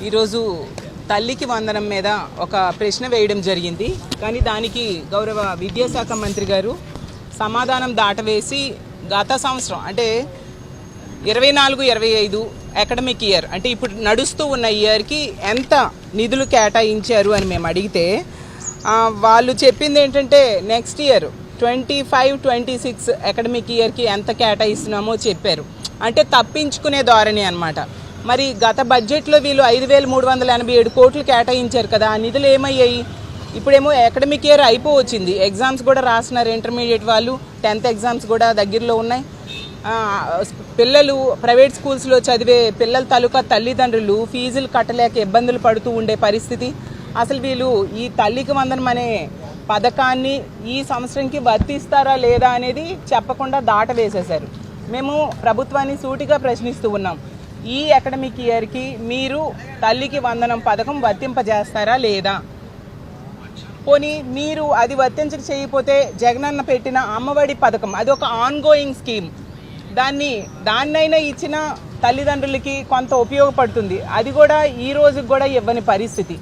ఈరోజు తల్లికి వందనం మీద ఒక ప్రశ్న వేయడం జరిగింది. కానీ దానికి గౌరవ విద్యాశాఖ మంత్రి గారు సమాధానం దాటవేసి గత సంవత్సరం అంటే 24-25 అకాడమిక్ ఇయర్ అంటే ఇప్పుడు నడుస్తూ ఉన్న ఇయర్కి ఎంత నిధులు కేటాయించారు అని మేము అడిగితే వాళ్ళు చెప్పింది ఏంటంటే నెక్స్ట్ ఇయర్ 25-26 అకాడమిక్ ఇయర్కి ఎంత కేటాయిస్తున్నామో చెప్పారు. అంటే తప్పించుకునే ధోరణి అన్నమాట. మరి గత బడ్జెట్లో వీళ్ళు 5,387 కోట్లు కేటాయించారు కదా, ఆ నిధులు ఏమయ్యాయి? ఇప్పుడేమో అకాడమిక్ ఇయర్ అయిపోవచ్చింది, ఎగ్జామ్స్ కూడా రాస్తున్నారు ఇంటర్మీడియట్ వాళ్ళు, 10th ఎగ్జామ్స్ కూడా దగ్గరలో ఉన్నాయి. పిల్లలు ప్రైవేట్ స్కూల్స్లో చదివే పిల్లల తాలూకా తల్లిదండ్రులు ఫీజులు కట్టలేక ఇబ్బందులు పడుతూ ఉండే పరిస్థితి. అసలు వీళ్ళు ఈ తల్లికి వందనం అనే పథకాన్ని ఈ సంవత్సరంకి వర్తిస్తారా లేదా అనేది చెప్పకుండా దాటవేసేశారు. మేము ప్రభుత్వాన్ని సూటిగా ప్రశ్నిస్తూ ఉన్నాం, ఈ అకాడమిక్ ఇయర్కి మీరు తల్లికి వందనం పథకం వర్తింపజేస్తారా లేదా? పోనీ మీరు అది వర్తించక చేయకపోతే జగనన్న పెట్టిన అమ్మఒడి పథకం అది ఒక ఆన్గోయింగ్ స్కీమ్, దాన్నైనా ఇచ్చిన తల్లిదండ్రులకి కొంత ఉపయోగపడుతుంది. అది కూడా ఈ రోజుకి కూడా ఇవ్వని పరిస్థితి.